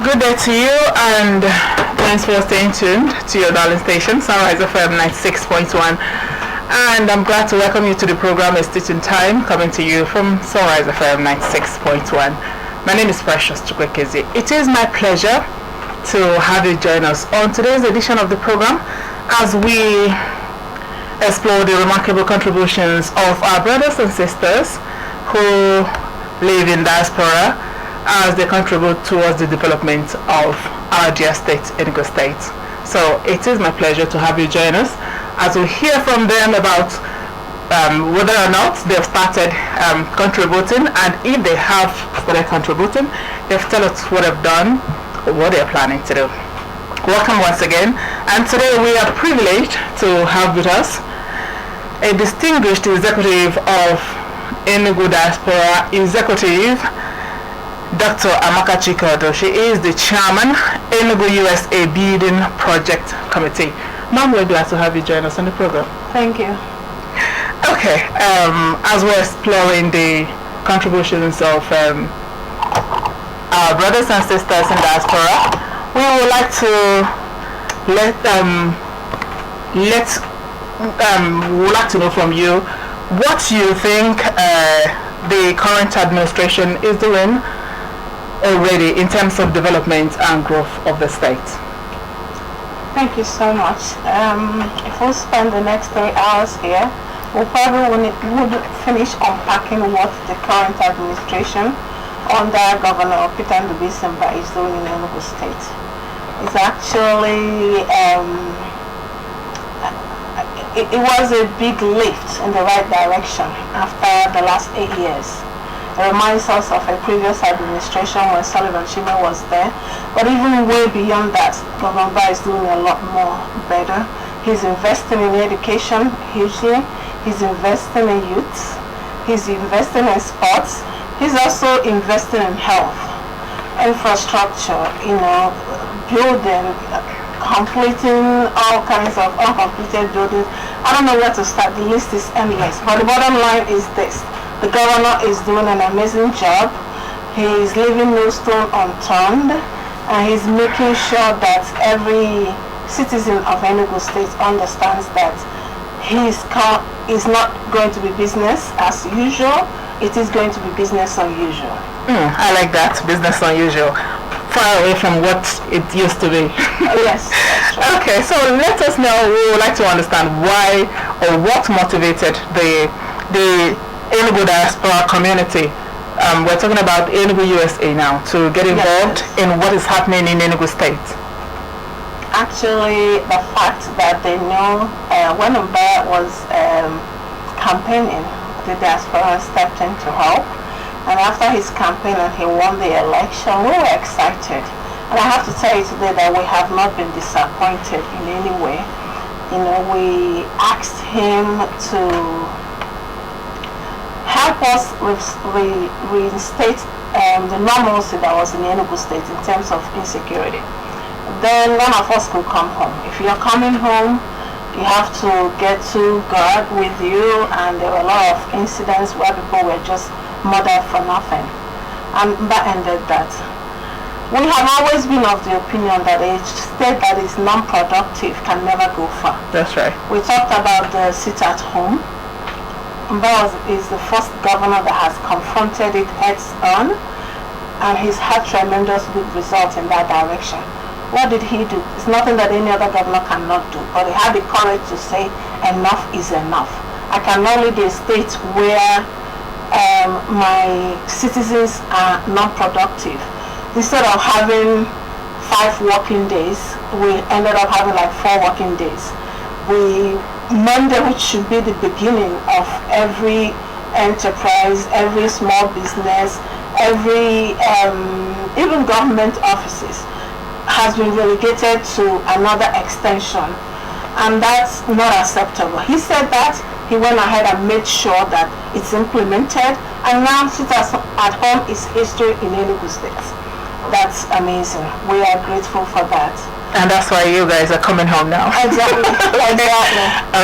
Good day to you, and thanks for staying tuned to your darling station, Sunrise FM 96.1. And I'm glad to welcome you to the program A Stitch in Time, coming to you from Sunrise FM 96.1. My name is Precious Chukwekezi. It is my pleasure to have you join us on today's edition of the program as we explore the remarkable contributions of our brothers and sisters who live in diaspora as they contribute towards the development of our dear state, Enugu State. So it is my pleasure to have you join us as we hear from them about whether or not they've started contributing, and if they have started contributing, they've tell us what they've done, or what they're planning to do. Welcome once again, and today we are privileged to have with us a distinguished executive of Enugu Diaspora, Executive Dr. Amaka Chikodo. She is the chairman, Enugu USA Building Project Committee. Ma'am, we're glad to have you join us on the program. Thank you. Okay, as we're exploring the contributions of our brothers and sisters in diaspora, we would like to would like to know from you what you think the current administration is doing already in terms of development and growth of the state. Thank you so much. If we spend the next 3 hours here, we probably would finish unpacking what the current administration under Governor Peter Ndubisimba is doing in Enugu State. It's actually it was a big lift in the right direction after the last 8 years. It reminds us of a previous administration when Sullivan Shime was there. But even way beyond that, Governor Ba is doing a lot more better. He's investing in education hugely. He's investing in youth. He's investing in sports. He's also investing in health, infrastructure, building, completing all kinds of uncompleted buildings. I don't know where to start. The list is endless. But the bottom line is this. The governor is doing an amazing job. He is leaving no stone unturned, and he's making sure that every citizen of Enugu State understands that is not going to be business as usual. It is going to be business unusual. I like that, business unusual. Far away from what it used to be. Yes, that's right. Okay, so let us know. We would like to understand why or what motivated the Enugu Diaspora community. We're talking about Enugu USA now, to get involved in what is happening in Enugu State. Actually, the fact that they know when Mba was campaigning, the diaspora stepped in to help. And after his campaign and he won the election, we were excited. And I have to tell you today that we have not been disappointed in any way. We asked him to help us reinstate the normalcy that was in Enugu State in terms of insecurity. Then none of us could come home. If you're coming home, you have to get to God with you, and there were a lot of incidents where people were just murdered for nothing. And that ended that. We have always been of the opinion that a state that is non-productive can never go far. That's right. We talked about the sit at home. Mba is the first governor that has confronted it heads on, and he's had tremendous good results in that direction. What did he do? It's nothing that any other governor cannot do, but he had the courage to say enough is enough. I cannot lead a state where my citizens are non-productive. Instead of having 5 working days, we ended up having like 4 working days. Monday, which should be the beginning of every enterprise, every small business, every even government offices, has been relegated to another extension, and that's not acceptable. He said that. He went ahead and made sure that it's implemented, and now sit at home is history in Enugu State. That's amazing. We are grateful for that. And that's why you guys are coming home now. Exactly.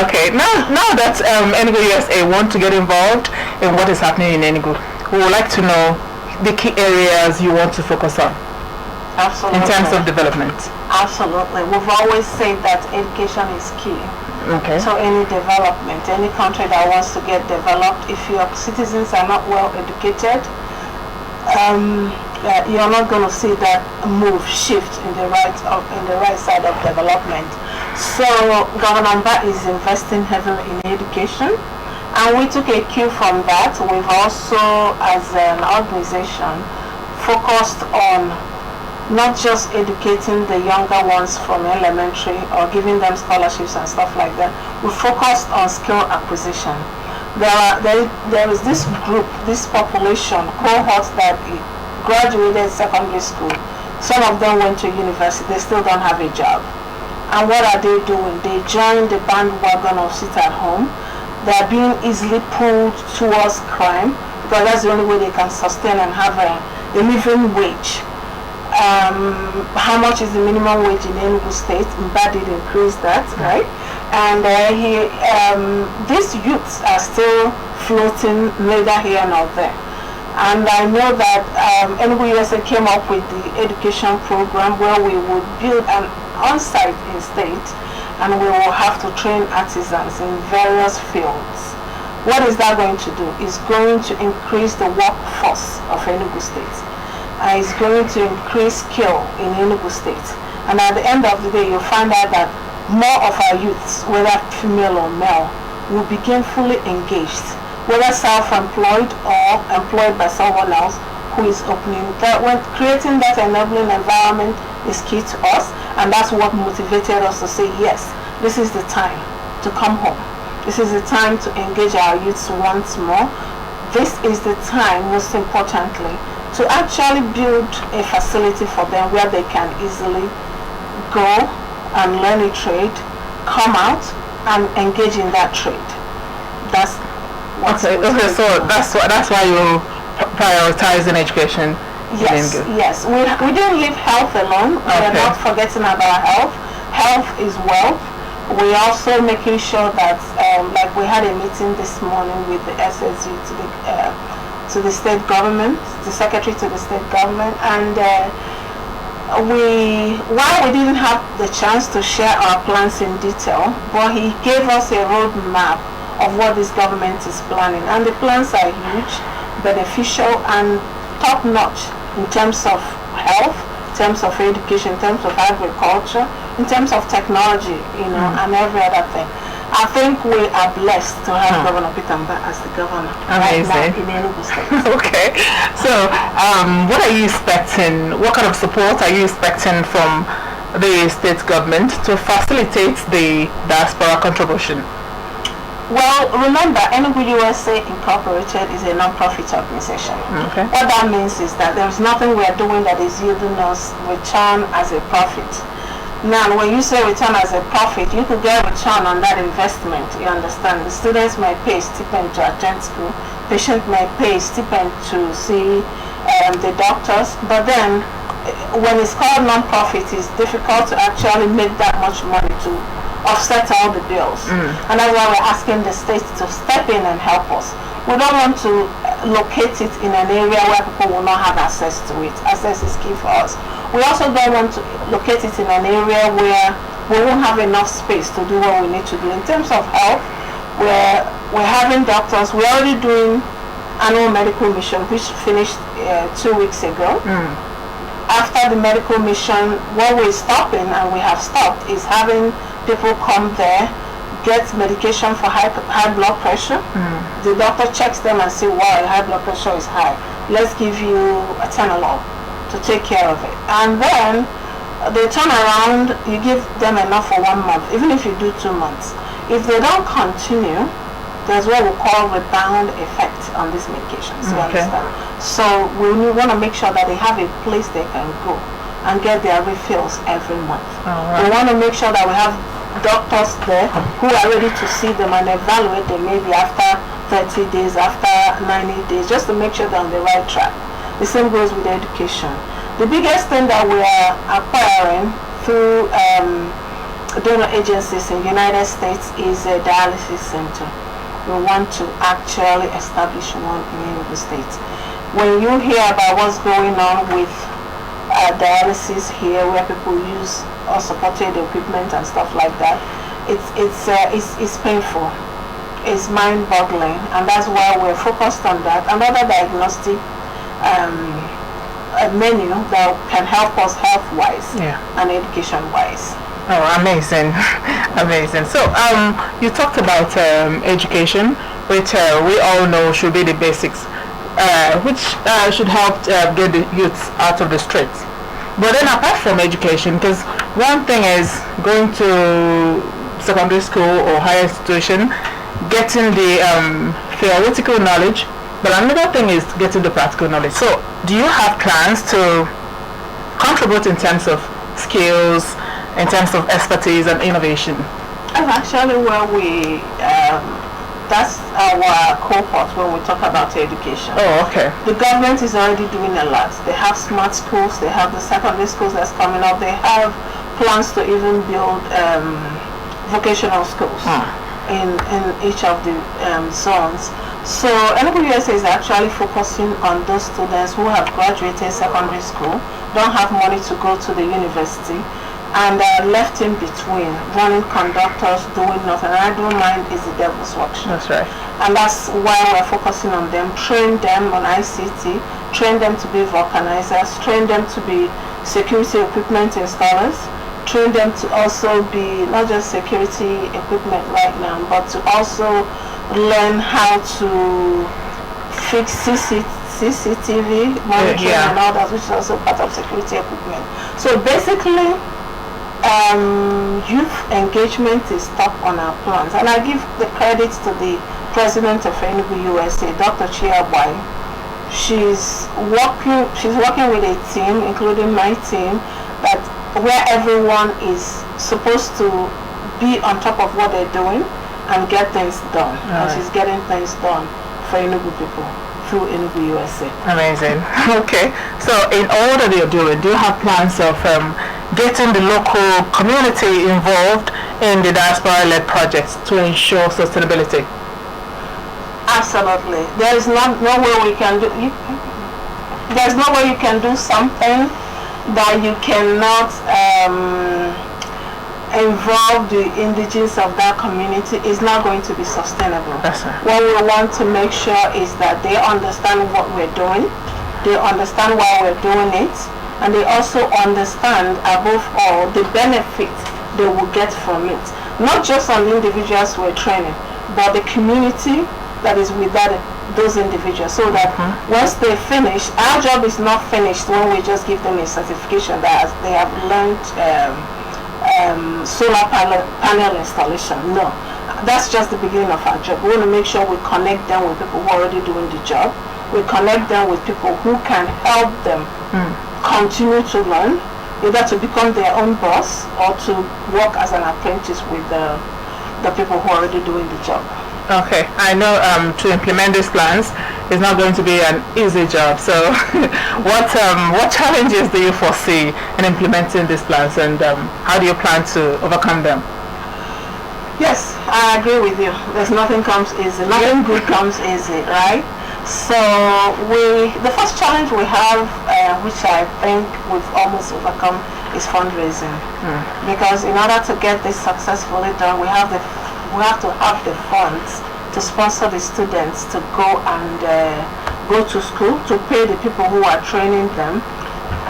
Okay. Now that Enugu USA want to get involved in what is happening in Enugu, we would like to know the key areas you want to focus on. Absolutely. in terms of development? Absolutely. We've always said that education is key. Okay. So any development, any country that wants to get developed, if your citizens are not well educated, you're not going to see that move shift in the right side of development. So Governor Mba is investing heavily in education, and we took a cue from that. We've also, as an organization, focused on not just educating the younger ones from elementary or giving them scholarships and stuff like that. We focused on skill acquisition. There is this group, this population, cohort that graduated secondary school. Some of them went to university, they still don't have a job. And what are they doing? They join the bandwagon of sit at home. They are being easily pulled towards crime because that's the only way they can sustain and have a living wage. How much is the minimum wage in Enugu State? Mba did increase that, right? And these youths are still floating neither here nor there. And I know that Enugu USA came up with the education program where we would build an on-site estate and we will have to train artisans in various fields. What is that going to do? It's going to increase the workforce of Enugu State. Is going to increase skill in Enugu State. And at the end of the day, you'll find out that more of our youths, whether female or male, will become fully engaged, whether self-employed or employed by someone else who is opening. That when creating that enabling environment is key to us, and that's what motivated us to say, yes, this is the time to come home. This is the time to engage our youths once more. This is the time, most importantly, to actually build a facility for them where they can easily go and learn a trade, come out and engage in that trade. That's what's okay. So that's why you prioritize in education. Yes, yes. We didn't leave health alone. Okay. We're not forgetting about health. Health is wealth. We also making sure that, like we had a meeting this morning with the SSU to the state government, the secretary to the state government, and while we didn't have the chance to share our plans in detail, but he gave us a roadmap of what this government is planning, and the plans are huge, beneficial, and top-notch in terms of health, in terms of education, in terms of agriculture, in terms of technology, and every other thing. I think we are blessed to have Governor Peter Mba as the governor right now in Enugu State. Okay. So, what are you expecting? What kind of support are you expecting from the state government to facilitate the diaspora contribution? Well, remember, Enugu USA Incorporated is a non-profit organization. Okay. What that means is that there is nothing we are doing that is yielding us return as a profit. Now, when you say return as a profit, you could get return on that investment, you understand. The students may pay stipend to attend school, patient may pay stipend to see the doctors, but then when it's called non-profit, it's difficult to actually make that much money to offset all the bills. And that's why we're asking the state to step in and help us. We don't want to locate it in an area where people will not have access to it. Access is key for us. We also don't want to locate it in an area where we won't have enough space to do what we need to do. In terms of health, we're having doctors. We're already doing annual medical mission, which finished 2 weeks ago. After the medical mission, what we're stopping, and we have stopped, is having people come there, get medication for high blood pressure. The doctor checks them and says, wow, high blood pressure is high. Let's give you a Tenolol to take care of it. And then they turn around, you give them enough for 1 month, even if you do 2 months. If they don't continue, there's what we call rebound effect on these medications. You understand? So we want to make sure that they have a place they can go and get their refills every month. We want to make sure that we have doctors there who are ready to see them and evaluate them maybe after 30 days, after 90 days, just to make sure they're on the right track. The same goes with education. The biggest thing that we are acquiring through donor agencies in the United States is a dialysis center. We want to actually establish one in Enugu State. When you hear about what's going on with dialysis here where people use supported equipment and stuff like that. It's painful. It's mind-boggling, and that's why we're focused on that. Another diagnostic menu that can help us health-wise and education-wise. Oh, amazing. Amazing. So, you talked about education, which we all know should be the basics, which should help get the youths out of the streets. But then apart from education, because one thing is going to secondary school or higher institution, getting the theoretical knowledge, but another thing is getting the practical knowledge. So, do you have plans to contribute in terms of skills, in terms of expertise and innovation? That's actually where that's our cohort when we talk about education. Oh, okay. The government is already doing a lot. They have smart schools, they have the secondary schools that's coming up, they have plans to even build vocational schools in each of the zones. So Enugu USA is actually focusing on those students who have graduated secondary school, don't have money to go to the university, and are left in between, running conductors, doing nothing. And I don't mind is the devil's workshop. That's right. And that's why we're focusing on them, train them on ICT, train them to be vulcanizers, train them to be security equipment installers, train them to also be not just security equipment right now, but to also learn how to fix CCTV monitoring and all that, which is also part of security equipment. So basically, youth engagement is top on our plans, and I give the credits to the president of Enugu USA, Dr. Chiabai. She's working with a team, including my team, that where everyone is supposed to be on top of what they're doing and get things done. And she's getting things done for Enugu people through Enugu USA. Amazing. Okay. So in all that you're doing, do you have plans of getting the local community involved in the diaspora-led projects to ensure sustainability? Absolutely. There's no way we can do. There's no way you can do something that you cannot involve the indigenous of that community. Is not going to be sustainable. That's right. What we want to make sure is that they understand what we're doing, they understand why we're doing it, and they also understand, above all, the benefit they will get from it. Not just on the individuals we're training, but the community that is with those individuals, so that once they finish, our job is not finished when we just give them a certification that they have learned solar panel installation. No, that's just the beginning of our job. We want to make sure we connect them with people who are already doing the job. We connect them with people who can help them continue to learn, either to become their own boss or to work as an apprentice with the people who are already doing the job. Okay, I know to implement these plans is not going to be an easy job. So, what challenges do you foresee in implementing these plans, and how do you plan to overcome them? Yes, I agree with you. There's nothing comes easy. Nothing good comes easy, right? So the first challenge we have, which I think we've almost overcome, is fundraising. Because in order to get this successfully done, we have to have the funds to sponsor the students to go and go to school, to pay the people who are training them.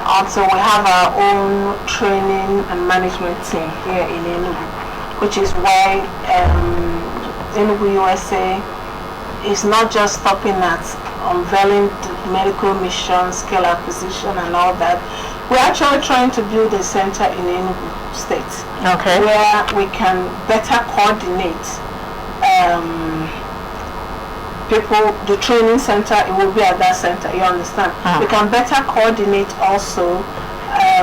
Also, we have our own training and management team here in Enugu, which is why Enugu USA is not just stopping at unveiling medical mission, skill acquisition and all that. We're actually trying to build a center in Enugu State, where we can better coordinate people. The training center, it will be at that center, you understand? We can better coordinate also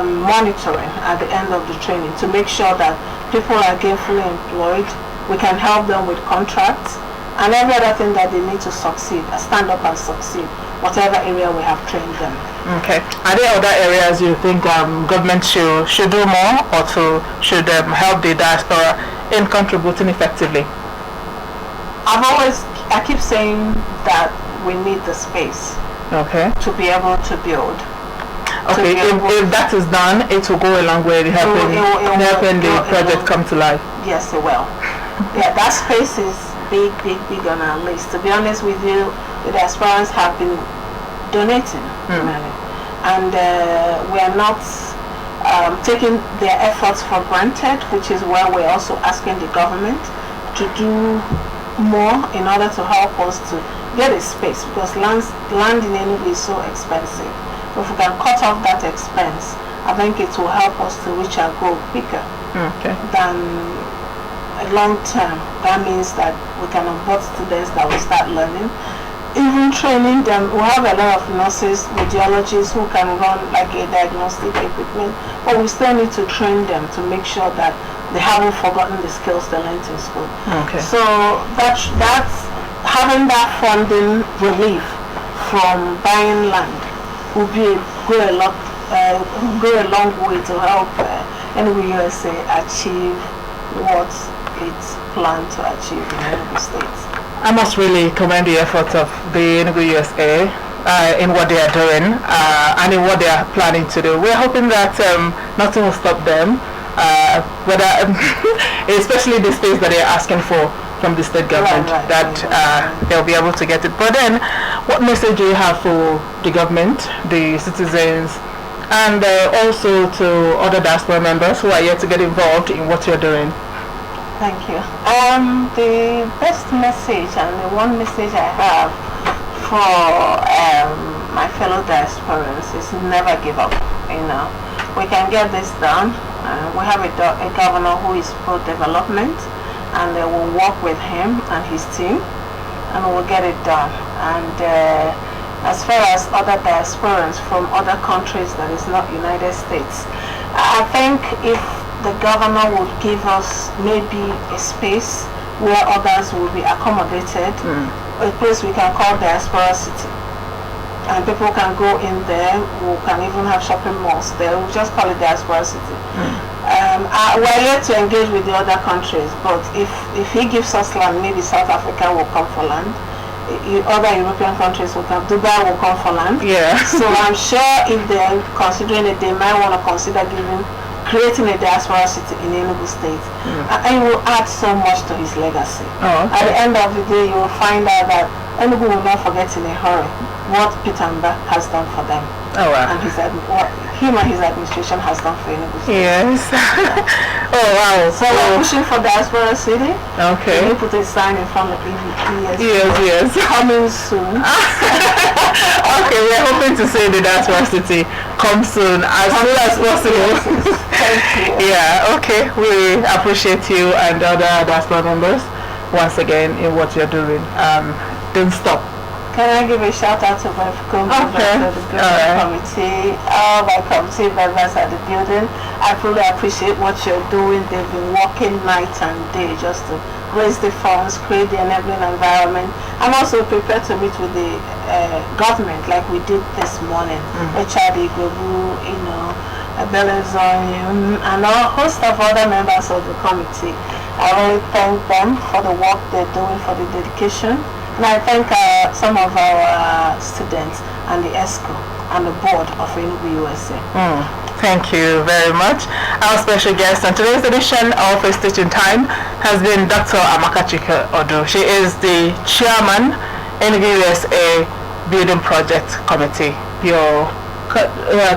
monitoring at the end of the training to make sure that people are gainfully employed. We can help them with contracts and every other thing that they need to succeed, stand up and succeed, whatever area we have trained them. Okay. Are there other areas you think government should do more, or should help the diaspora in contributing effectively? I keep saying that we need the space to be able to build. Okay, if that is done, it will go a long way in helping the project come to life. Yes, it will. Yeah, that space is big on our list. To be honest with you, the Diasporans have been donating money, and we are not taking their efforts for granted, which is why we're also asking the government to do more in order to help us to get a space, because land in Enugu is so expensive. If we can cut off that expense, I think it will help us to reach our goal quicker than a long term. That means that we can onboard students that will start learning, even training them. We have a lot of nurses, radiologists who can run like a diagnostic equipment, but we still need to train them to make sure that they haven't forgotten the skills they learned in school. So that's having that funding relief from buying land will go a long way to help Enugu USA achieve what it's planned to achieve in Enugu State. I must really commend the efforts of the Enugu USA in what they are doing and in what they are planning to do. We're hoping that nothing will stop them, especially the space that they're asking for from the state government, they'll be able to get it. But then, what message do you have for the government, the citizens, and also to other diaspora members who are yet to get involved in what you're doing? Thank you. The best message, and the one message I have for my fellow diasporans, is never give up. We can get this done. We have a governor who is pro-development, and we'll work with him and his team, and we'll get it done. And as far as other diasporans from other countries that is not United States, I think if the governor would give us maybe a space where others will be accommodated, a place we can call Diaspora City, and people can go in there. We can even have shopping malls there. We'll just call it Diaspora City. We're yet to engage with the other countries, but if he gives us land, maybe South Africa will come for land. Other European countries will come. Dubai will come for land. So I'm sure if they're considering it, they might want to consider creating a diaspora city in Enugu State. And it will add so much to his legacy. At the end of the day, you will find out that Enugu will not forget in a hurry what Peter Mba has done for them. And what him and his administration has done for Enugu State. So we're pushing for Diaspora City. We put a sign in front of EVP. Coming soon. We're hoping to see the Diaspora City come soon, as soon as possible. Thank you. We appreciate you and other diaspora members once again in what you're doing. Don't stop. Can I give a shout out to my committee, all my committee members at the building? I fully appreciate what you're doing. They've been working night and day just to raise the funds, create the enabling environment, and also prepare to meet with the government like we did this morning. HRD Gobu, Belezon, and a host of other members of the committee. I really thank them for the work they're doing, for the dedication. And I thank some of our students and the ESCO and the board of Enugu USA. Thank you very much. Our special guest on today's edition of A Stitch in Time has been Dr. Amaka Chike Odu. She is the chairman Enugu USA Building Project Committee. Your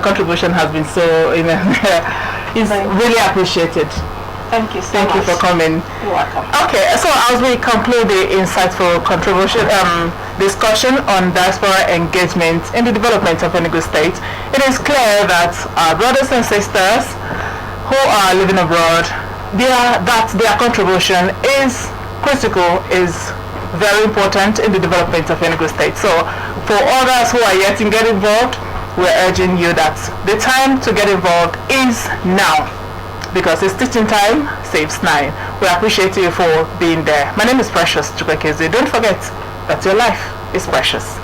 contribution has been so it's really appreciated. Thank you so much. Thank you for coming. You're welcome. So as we conclude the insightful contribution discussion on diaspora engagement in the development of Enugu State, it is clear that our brothers and sisters who are living abroad, their contribution is critical, is very important in the development of Enugu State. So for others who are yet to get involved, we're urging you that the time to get involved is now, because a stitch in time saves 9. We appreciate you for being there. My name is Precious Chukwekeze. Don't forget that your life is precious.